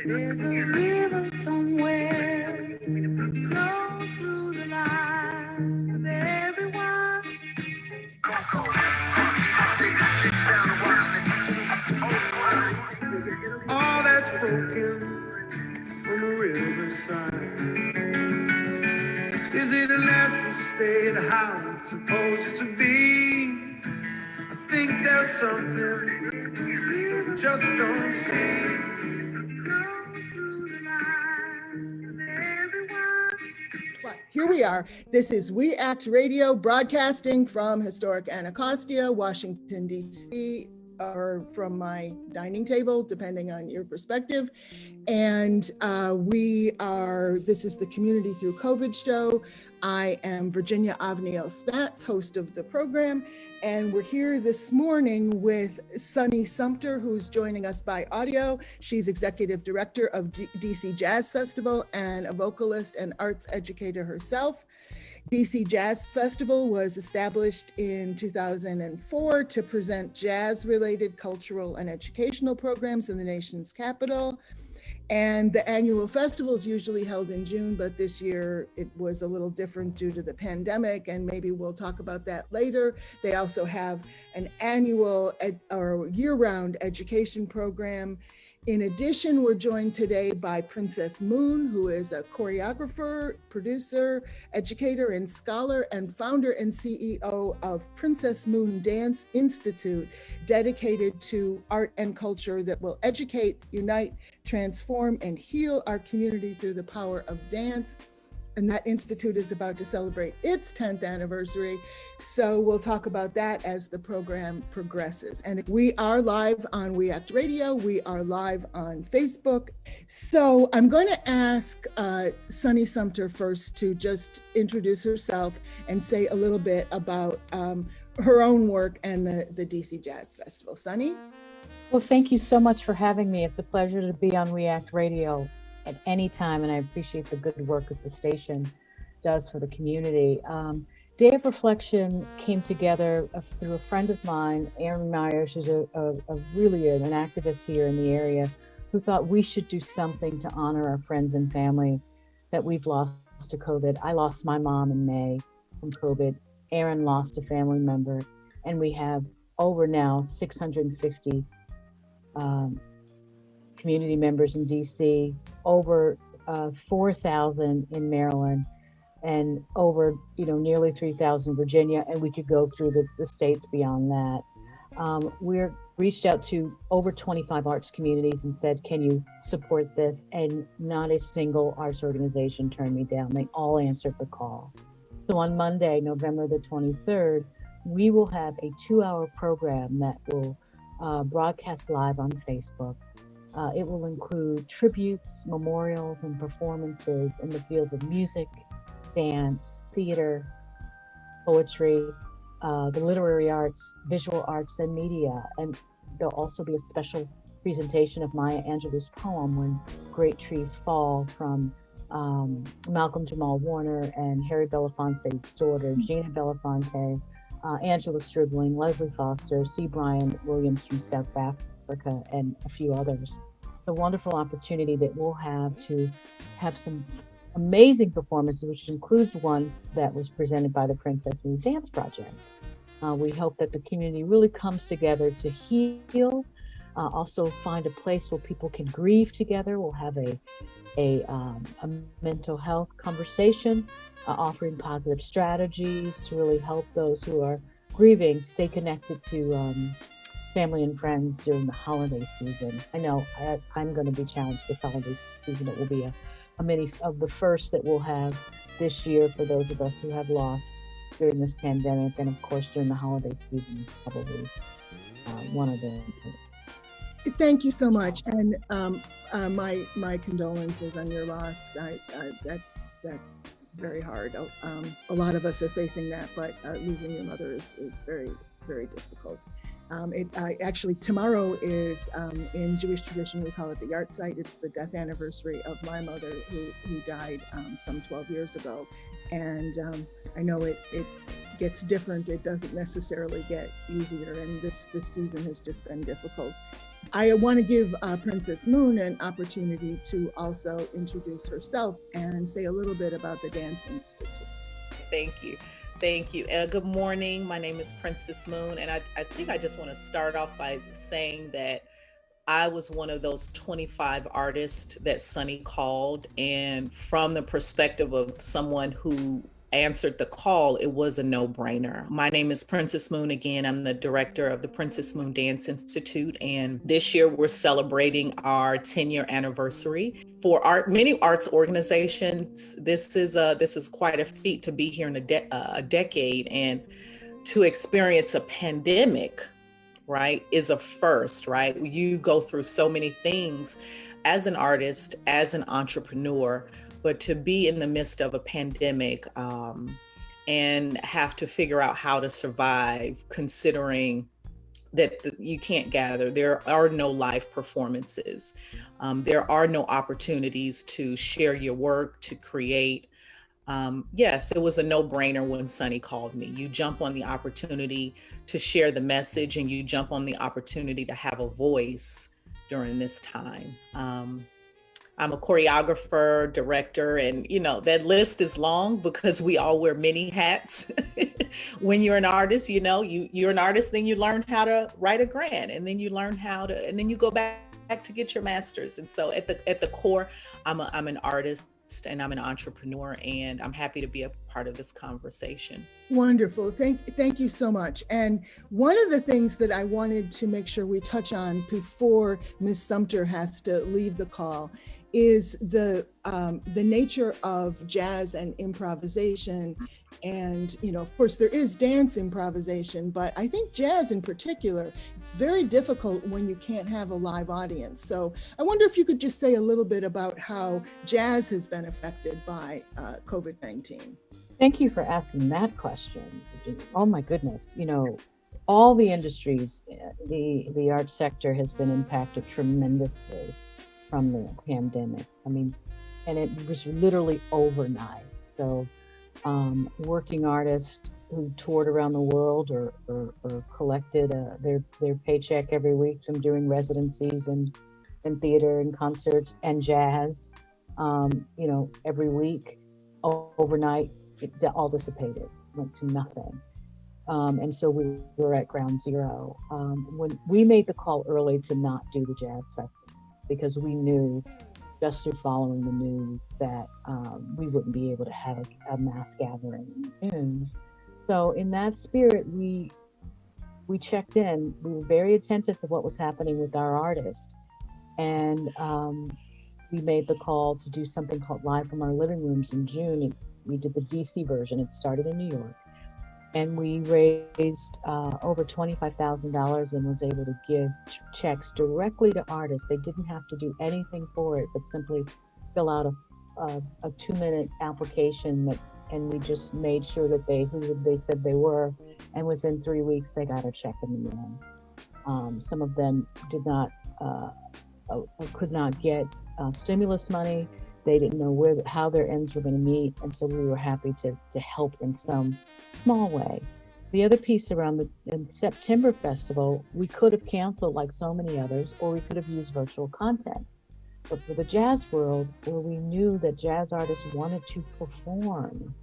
There's a river somewhere flows through the lives of everyone. All that's broken on the riverside. Is it a natural state, how it's supposed to be? I think there's something we just don't see. But here we are. This is We Act Radio, broadcasting from historic Anacostia, Washington, D.C., or from my dining table, depending on your perspective. And this is the Community Through COVID show. I am Virginia Avniel Spatz, host of the program. And we're here this morning with Sunny Sumter, who's joining us by audio. She's executive director of DC Jazz Festival and a vocalist and arts educator herself. DC Jazz Festival was established in 2004 to present jazz-related cultural and educational programs in the nation's capital. And the annual festival is usually held in June, but this year it was a little different due to the pandemic, and maybe we'll talk about that later. They also have an annual or year-round education program. In addition, we're joined today by Princess Moon, who is a choreographer, producer, educator, and scholar, and founder and CEO of Princess Moon Dance Institute, dedicated to art and culture that will educate, unite, transform, and heal our community through the power of dance. And that institute is about to celebrate its 10th anniversary. So we'll talk about that as the program progresses. And we are live on We Act Radio. We are live on Facebook. So I'm going to ask Sunny Sumter first to just introduce herself and say a little bit about her own work and the DC Jazz Festival. Sunny? Well, thank you so much for having me. It's a pleasure to be on We Act Radio at any time, and I appreciate the good work that the station does for the community. Day of Reflection came together through a friend of mine, Erin Myers, who's really an activist here in the area, who thought we should do something to honor our friends and family that we've lost to COVID. I lost my mom in May from COVID. Erin lost a family member, and we have over now 650 community members in DC, over 4,000 in Maryland, and over nearly 3,000 in Virginia, and we could go through the states beyond that. We're reached out to over 25 arts communities and said, can you support this? And not a single arts organization turned me down. They all answered the call. So on Monday, November the 23rd, we will have a 2-hour program that will broadcast live on Facebook. It will include tributes, memorials, and performances in the fields of music, dance, theater, poetry, the literary arts, visual arts, and media. And there'll also be a special presentation of Maya Angelou's poem, When Great Trees Fall, from Malcolm Jamal Warner and Harry Belafonte's daughter, Gina Belafonte, Angela Stribling, Leslie Foster, C. Brian Williams from South Africa, and a few others. The wonderful opportunity that we'll have to have some amazing performances, which includes one that was presented by the Princess Moon Dance Project. We hope that the community really comes together to heal, also find a place where people can grieve together. We'll have a mental health conversation, offering positive strategies to really help those who are grieving stay connected to family and friends during the holiday season. I know I'm going to be challenged this holiday season. It will be a many of the first that we'll have this year for those of us who have lost during this pandemic. And of course, during the holiday season, probably one of them. Thank you so much. And my condolences on your loss. That's very hard. A lot of us are facing that, but losing your mother is very, very difficult. Actually, tomorrow is, in Jewish tradition, we call it the Yard Site. It's the death anniversary of my mother, who died some 12 years ago. And I know it gets different. It doesn't necessarily get easier. And this season has just been difficult. I want to give Princess Moon an opportunity to also introduce herself and say a little bit about the Dance Institute. Thank you. Thank you. Good morning. My name is Princess Moon. And I think I just want to start off by saying that I was one of those 25 artists that Sunny called. And from the perspective of someone who answered the call, it was a no-brainer. My name is Princess Moon. Again, I'm the director of the Princess Moon Dance Institute. And this year we're celebrating our 10-year anniversary. For many arts organizations, this is quite a feat to be here in a decade and to experience a pandemic, right, is a first, right? You go through so many things as an artist, as an entrepreneur, but to be in the midst of a pandemic and have to figure out how to survive, considering that you can't gather, there are no live performances, there are no opportunities to share your work, to create. Yes, it was a no-brainer when Sunny called me. You jump on the opportunity to share the message, and you jump on the opportunity to have a voice during this time. I'm a choreographer, director, and that list is long because we all wear many hats. When you're an artist, you're an artist, then you learn how to write a grant, and then you learn and then you go back to get your master's. And so at the core, I'm an artist and I'm an entrepreneur, and I'm happy to be a part of this conversation. Wonderful. Thank you so much. And one of the things that I wanted to make sure we touch on before Ms. Sumter has to leave the call is the nature of jazz and improvisation. And, of course, there is dance improvisation, but I think jazz in particular, it's very difficult when you can't have a live audience. So I wonder if you could just say a little bit about how jazz has been affected by COVID-19. Thank you for asking that question. Oh my goodness, all the industries, the arts sector has been impacted tremendously from the pandemic. I mean, and it was literally overnight. So working artists who toured around the world or collected their paycheck every week from doing residencies and theater and concerts and jazz, every week, overnight, it all dissipated, went to nothing. And so we were at ground zero. When we made the call early to not do the jazz festival, because we knew just through following the news that we wouldn't be able to have a mass gathering in June. So in that spirit, we checked in. We were very attentive to what was happening with our artists. And we made the call to do something called Live from Our Living Rooms in June. And we did the DC version. It started in New York. And we raised over $25,000 and was able to give checks directly to artists. They didn't have to do anything for it, but simply fill out a 2-minute application and we just made sure that who they said they were. And within 3 weeks, they got a check in the mail. Some of them could not get stimulus money. They didn't know how their ends were going to meet, and so we were happy to help in some small way. The other piece around the September festival, we could have canceled like so many others, or we could have used virtual content. But for the jazz world, where we knew that jazz artists wanted to perform,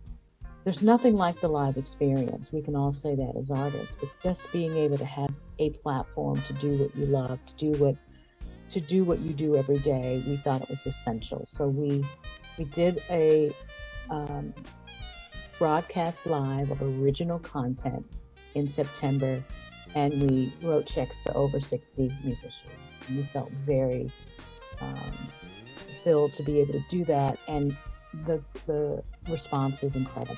there's nothing like the live experience. We can all say that as artists, but just being able to have a platform to do what you love, to do what you do every day, we thought it was essential. So we did a broadcast live of original content in September, and we wrote checks to over 60 musicians. And we felt very filled to be able to do that, and the response was incredible.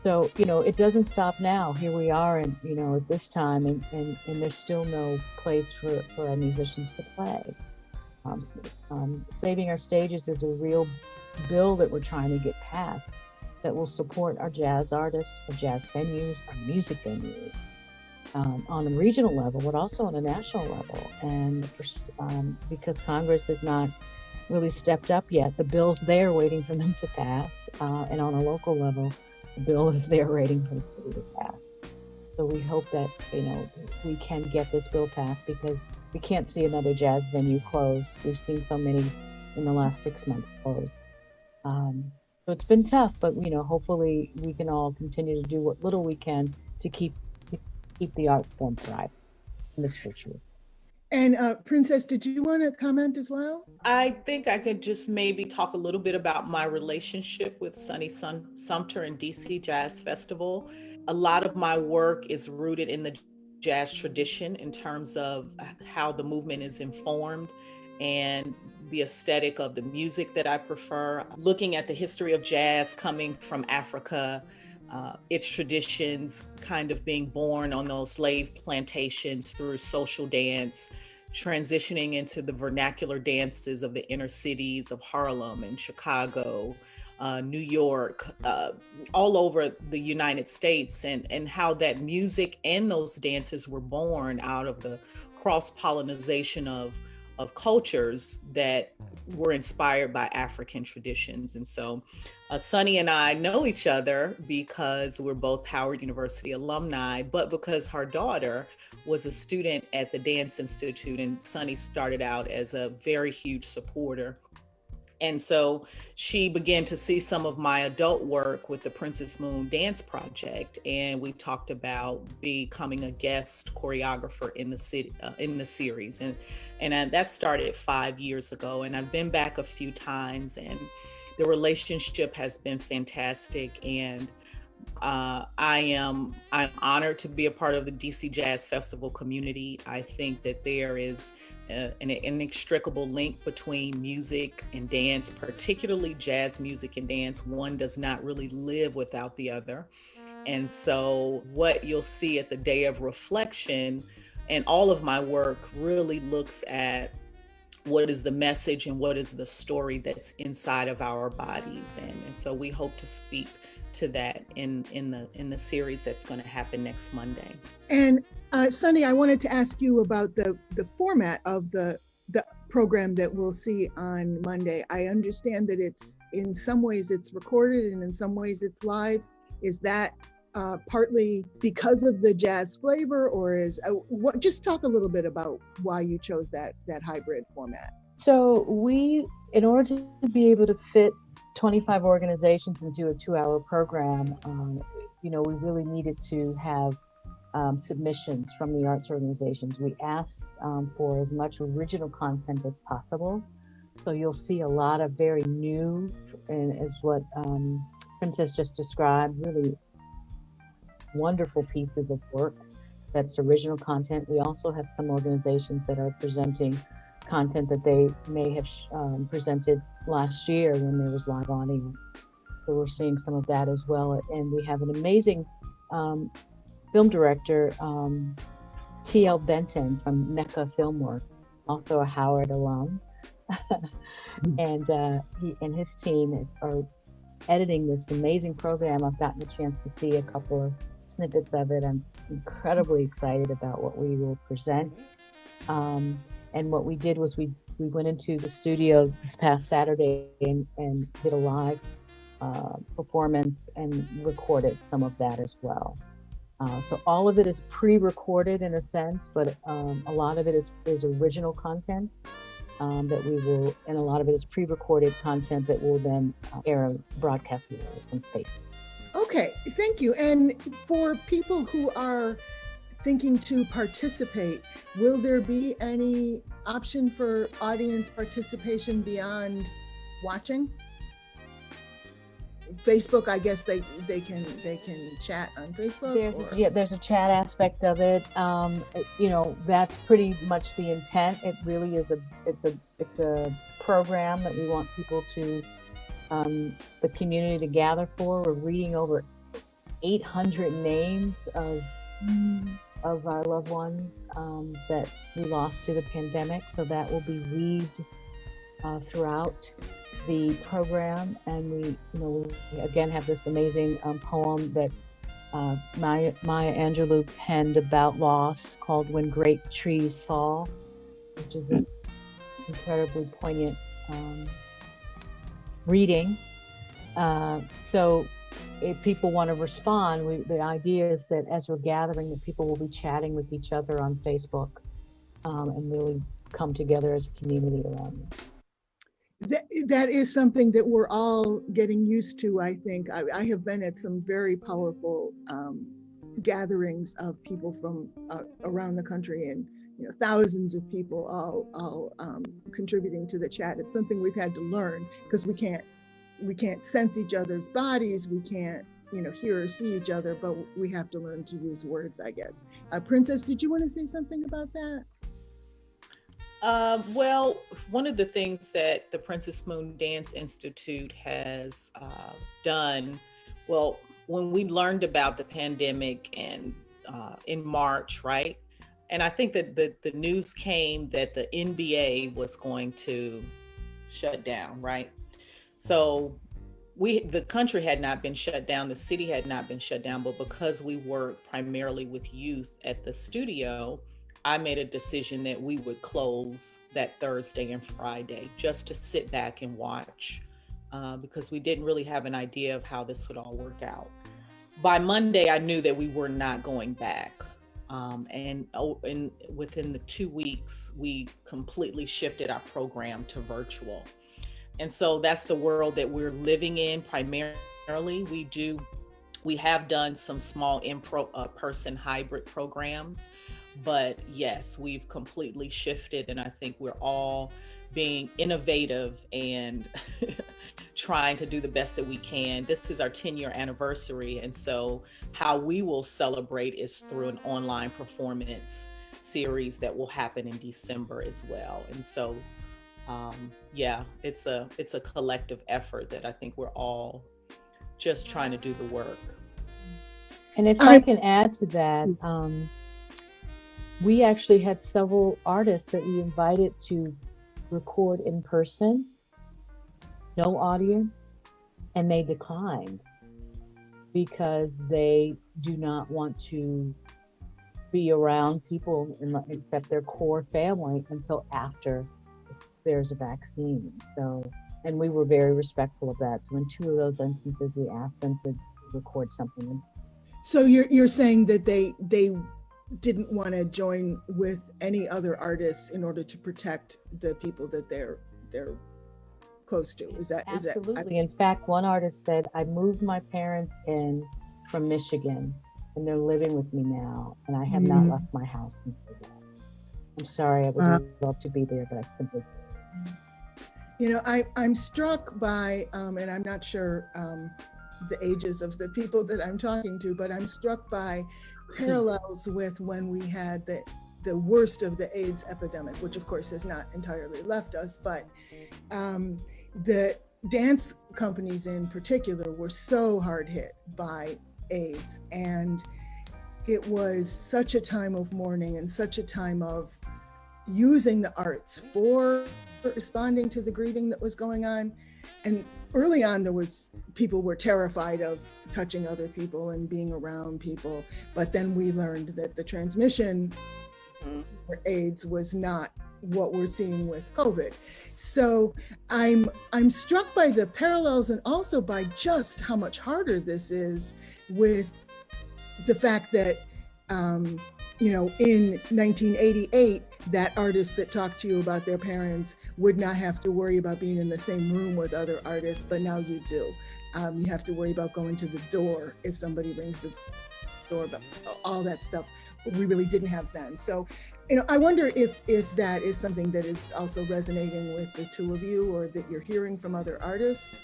So, it doesn't stop now. Here we are, and at this time, and there's still no place for our musicians to play. Saving Our Stages is a real bill that we're trying to get passed that will support our jazz artists, our jazz venues, our music venues on a regional level, but also on a national level. And because Congress has not really stepped up yet, the bill's there waiting for them to pass. And on a local level, the bill is there waiting for the city to pass. So we hope that, we can get this bill passed because we can't see another jazz venue close. We've seen so many in the last 6 months close. So it's been tough, but hopefully we can all continue to do what little we can to keep the art form thrive in this future. And Princess, did you want to comment as well? I think I could just maybe talk a little bit about my relationship with Sumter and DC Jazz Festival. A lot of my work is rooted in the jazz tradition in terms of how the movement is informed and the aesthetic of the music that I prefer. Looking at the history of jazz coming from Africa, its traditions kind of being born on those slave plantations through social dance, transitioning into the vernacular dances of the inner cities of Harlem and Chicago, New York, all over the United States, and how that music and those dances were born out of the cross-pollination of cultures that were inspired by African traditions. And so Sunny and I know each other because we're both Howard University alumni, but because her daughter was a student at the Dance Institute, and Sunny started out as a very huge supporter. And so she began to see some of my adult work with the Princess Moon Dance Project, and we talked about becoming a guest choreographer in the series, and that started 5 years ago. And I've been back a few times, and the relationship has been fantastic. And I'm honored to be a part of the DC Jazz Festival community. I think that there is an inextricable link between music and dance, particularly jazz music and dance. One does not really live without the other. And so what you'll see at the Day of Reflection, and all of my work really looks at what is the message and what is the story that's inside of our bodies. And so we hope to speak to that in the series that's going to happen next Monday. And Sunny, I wanted to ask you about the format of the program that we'll see on Monday. I understand that it's in some ways it's recorded and in some ways it's live. Is that partly because of the jazz flavor, or is what? Just talk a little bit about why you chose that hybrid format. So in order to be able to fit 25 organizations into a 2-hour program, we really needed to have submissions from the arts organizations. We asked for as much original content as possible. So you'll see a lot of very new, and as what Princess just described, really wonderful pieces of work that's original content. We also have some organizations that are presenting content that they may have presented last year when there was live audience. So we're seeing some of that as well. And we have an amazing film director, T.L. Benton from NECA Filmworks, also a Howard alum. And he and his team are editing this amazing program. I've gotten a chance to see a couple of snippets of it. I'm incredibly excited about what we will present. And what we did was we went into the studio this past Saturday and did a live performance and recorded some of that as well. So all of it is pre-recorded in a sense, but a lot of it is original content that we will, and a lot of it is pre-recorded content that will then air broadcast on Facebook. Okay, thank you. And for people who are thinking to participate, will there be any option for audience participation beyond watching? Facebook, I guess they can chat on Facebook. There's a chat aspect of it. That's pretty much the intent. It really is it's a program that we want people to the community to gather for. We're reading over 800 names of our loved ones that we lost to the pandemic. So that will be read throughout the program. And we again have this amazing poem that Maya Angelou penned about loss called "When Great Trees Fall," which is an incredibly poignant reading. So if people want to respond, the idea is that as we're gathering, that people will be chatting with each other on Facebook and really come together as a community around it. That is something that we're all getting used to, I think. I have been at some very powerful gatherings of people from around the country, and thousands of people all contributing to the chat. It's something we've had to learn because we can't sense each other's bodies, we can't hear or see each other, but we have to learn to use words, I guess. Princess, did you want to say something about that? Well, one of the things that the Princess Moon Dance Institute has done, well, when we learned about the pandemic and in March, right? And I think that the news came that the NBA was going to shut down, right? So the country had not been shut down, the city had not been shut down, but because we work primarily with youth at the studio, I made a decision that we would close that Thursday and Friday just to sit back and watch because we didn't really have an idea of how this would all work out. By Monday, I knew that we were not going back. And within the 2 weeks, we completely shifted our program to virtual. And so that's the world that we're living in primarily. We have done some small in-person hybrid programs, but yes, we've completely shifted, and I think we're all being innovative and trying to do the best that we can. This is our 10-year anniversary, and so how we will celebrate is through an online performance series that will happen in December as well. And so yeah, it's a collective effort that I think we're all just trying to do the work. And if I can add to that, we actually had several artists that we invited to record in person, no audience, and they declined because they do not want to be around people except their core family until after there's a vaccine. So, and we were very respectful of that. So in 2 of those instances, we asked them to record something. So you're saying that they didn't want to join with any other artists in order to protect the people that they're close to. Is that absolutely? In fact, one artist said, "I moved my parents in from Michigan, and they're living with me now, and I have not left my house since that. I'm sorry, I would love to be there, but I simply." I'm struck by, and I'm not sure the ages of the people that I'm talking to, but I'm struck by parallels with when we had the worst of the AIDS epidemic, which of course has not entirely left us, but the dance companies in particular were so hard hit by AIDS. And it was such a time of mourning and such a time of using the arts for responding to the grieving that was going on. And early on, people were terrified of touching other people and being around people. But then we learned that the transmission for AIDS was not what we're seeing with COVID. So I'm struck by the parallels and also by just how much harder this is with the fact that, in 1988, that artist that talked to you about their parents would not have to worry about being in the same room with other artists, but now you do. You have to worry about going to the door if somebody rings the doorbell, all that stuff we really didn't have then. So, I wonder if that is something that is also resonating with the two of you, or that you're hearing from other artists.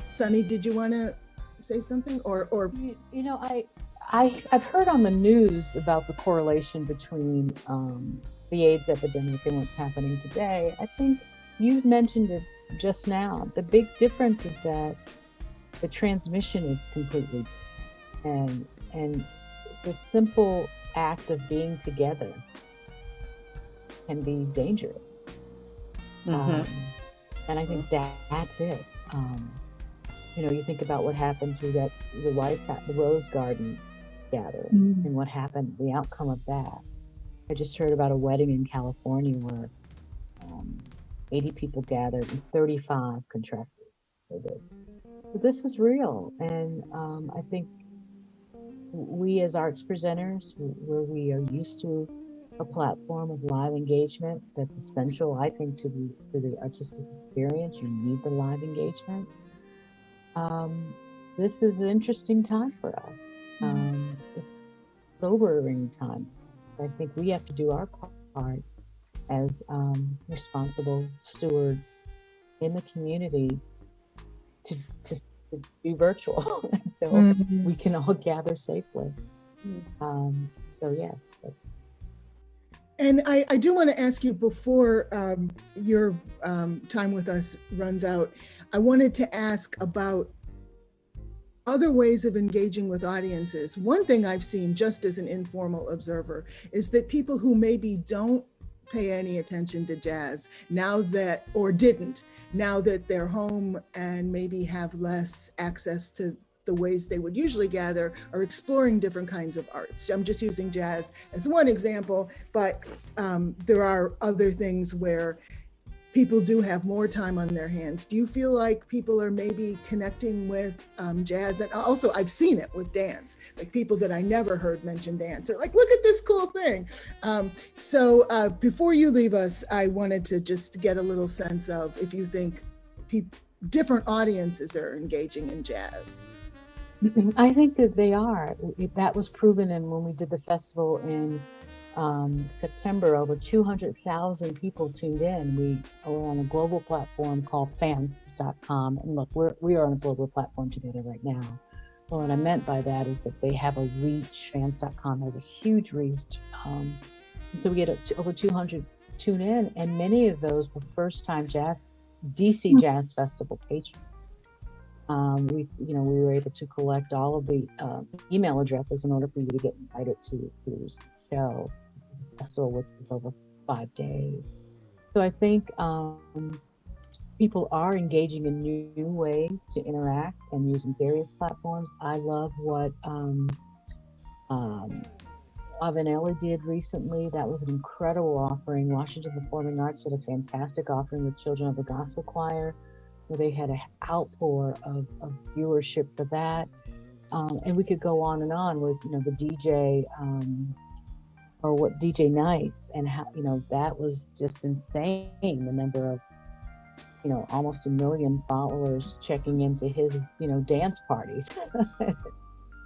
Sunny, did you want to say something? Or I've heard on the news about the correlation between the AIDS epidemic and what's happening today. I think you mentioned it just now. The big difference is that the transmission is completely, and the simple act of being together can be dangerous. And I think that's it. You think about what happened to the Rose Garden gathering and what happened, the outcome of that. I just heard about a wedding in California where 80 people gathered and 35 contracted COVID. So this is real, and I think we as arts presenters, where we are used to a platform of live engagement that's essential, I think, to the artistic experience. You need the live engagement. Um, this is an interesting time for us. It's a sobering time. I think we have to do our part as responsible stewards in the community to, to, to be virtual so we can all gather safely. So yes. And I do want to ask you before your time with us runs out, I wanted to ask about other ways of engaging with audiences. One thing I've seen just as an informal observer is that people who maybe don't pay any attention to jazz now that, or didn't, now that they're home and maybe have less access to the ways they would usually gather, are exploring different kinds of arts. I'm just using jazz as one example, but there are other things where people do have more time on their hands. Do you feel like people are maybe connecting with jazz? And also, I've seen it with dance, like people that I never heard mention dance are like, look at this cool thing. So before you leave us, I wanted to just get a little sense of if you think different audiences are engaging in jazz. I think that they are. That was proven in when we did the festival in September. Over 200,000 people tuned in. We are on a global platform called fans.com. And look, we are on a global platform together right now. Well, what I meant by that is that they have a reach. Fans.com has a huge reach. So we get over 200 tune in, and many of those were first-time DC Jazz Festival patrons. We were able to collect all of the email addresses in order for you to get invited to the show. The festival was over 5 days. So I think people are engaging in new ways to interact and using various platforms. I love what Avanelli did recently. That was an incredible offering. Washington Performing Arts did a fantastic offering with Children of the Gospel Choir, where they had an outpour of viewership for that. And we could go on and on with, the DJ, DJ Nice, and how, that was just insane. The number of, almost 1 million followers checking into his, dance parties.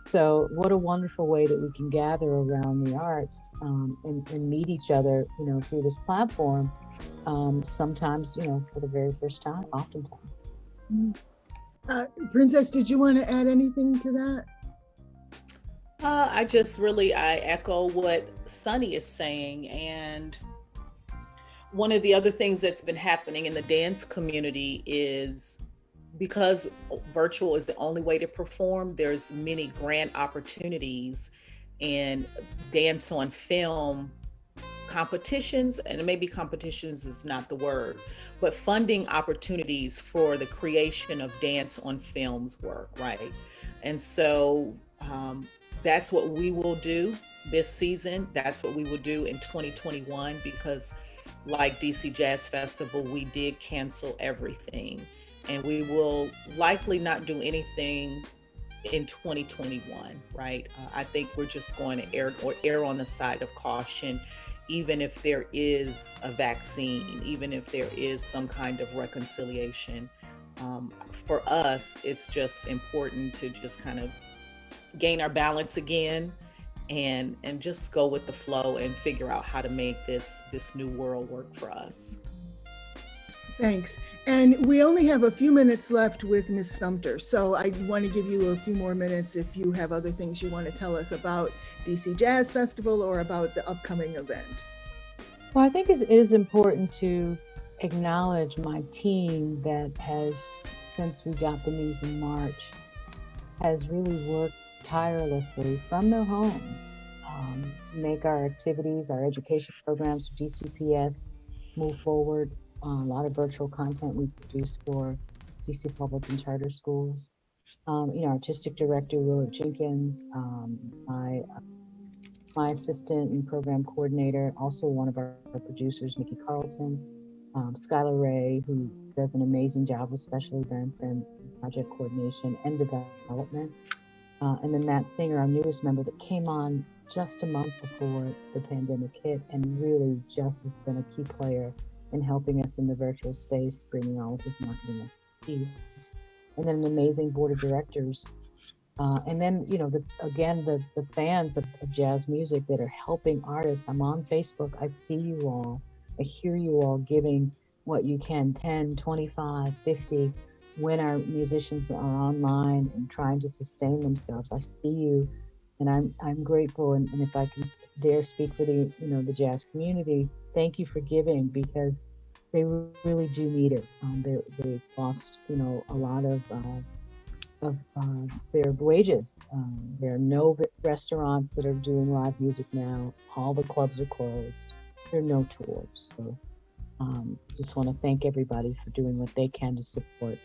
So what a wonderful way that we can gather around the arts and meet each other, through this platform. Sometimes, for the very first time, oftentimes. Princess, did you want to add anything to that? I echo what Sunny is saying. And one of the other things that's been happening in the dance community is, because virtual is the only way to perform, there's many grant opportunities and dance on film competitions, and maybe competitions is not the word, but funding opportunities for the creation of dance on films work, right? And so that's what we will do this season. That's what we will do in 2021, because like DC Jazz Festival, we did cancel everything. And we will likely not do anything in 2021, right? I think we're just going to err on the side of caution, even if there is a vaccine, even if there is some kind of reconciliation. For us, it's just important to just kind of gain our balance again and just go with the flow and figure out how to make this new world work for us. Thanks. And we only have a few minutes left with Ms. Sumter. So I want to give you a few more minutes if you have other things you want to tell us about DC Jazz Festival or about the upcoming event. Well, I think it is important to acknowledge my team that has, since we got the news in March, has really worked tirelessly from their homes to make our activities, our education programs, DCPS move forward. A lot of virtual content we produce for DC public and charter schools. Artistic director Willard Jenkins, my assistant and program coordinator, also one of our producers, Nikki Carlton, Skylar Ray, who does an amazing job with special events and project coordination and development. And then Matt Singer, our newest member that came on just a month before the pandemic hit, and really just has been a key player in helping us in the virtual space, bringing all of his marketing expertise. And then an amazing board of directors. And then, the fans of jazz music that are helping artists. I'm on Facebook. I see you all. I hear you all giving what you can, 10, 25, 50, when our musicians are online and trying to sustain themselves. I see you, and I'm grateful. And if I can dare speak for the jazz community, thank you for giving, because they really do need it. They lost, a lot of their wages. There are no restaurants that are doing live music now. All the clubs are closed. There are no tours. So just want to thank everybody for doing what they can to support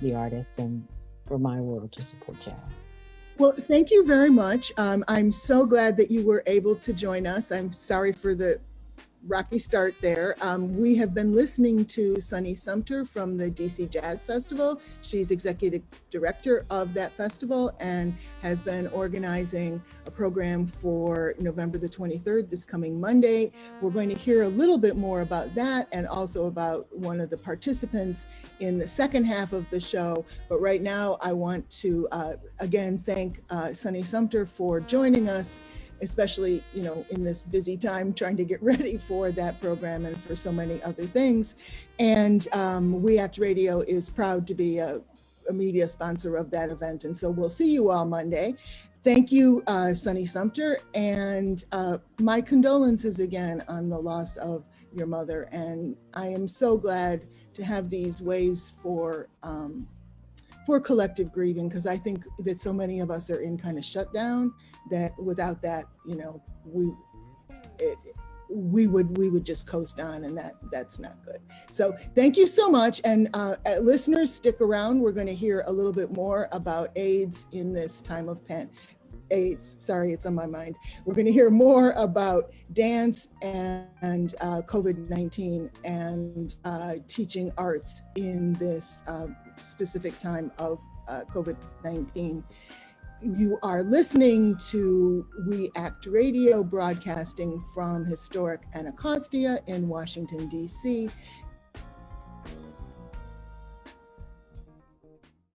the artists, and for my world to support jazz. Well, thank you very much. I'm so glad that you were able to join us. I'm sorry for the rocky start there. We have been listening to Sunny Sumter from the DC Jazz Festival. She's executive director of that festival and has been organizing a program for November the 23rd, this coming Monday. We're going to hear a little bit more about that, and also about one of the participants in the second half of the show. But right now, I want to again thank Sunny Sumter for joining us, especially, in this busy time trying to get ready for that program and for so many other things. And We Act Radio is proud to be a media sponsor of that event. And so we'll see you all Monday. Thank you, Sunny Sumter. And my condolences again on the loss of your mother. And I am so glad to have these ways for collective grieving, because I think that so many of us are in kind of shutdown, that without that, we would just coast on, and that's not good. So thank you so much. And listeners, stick around. We're going to hear a little bit more about AIDS in this time of AIDS. Sorry, it's on my mind. We're going to hear more about dance and COVID-19 and teaching arts in this specific time of COVID-19. You are listening to We Act Radio, broadcasting from historic Anacostia in Washington, D.C.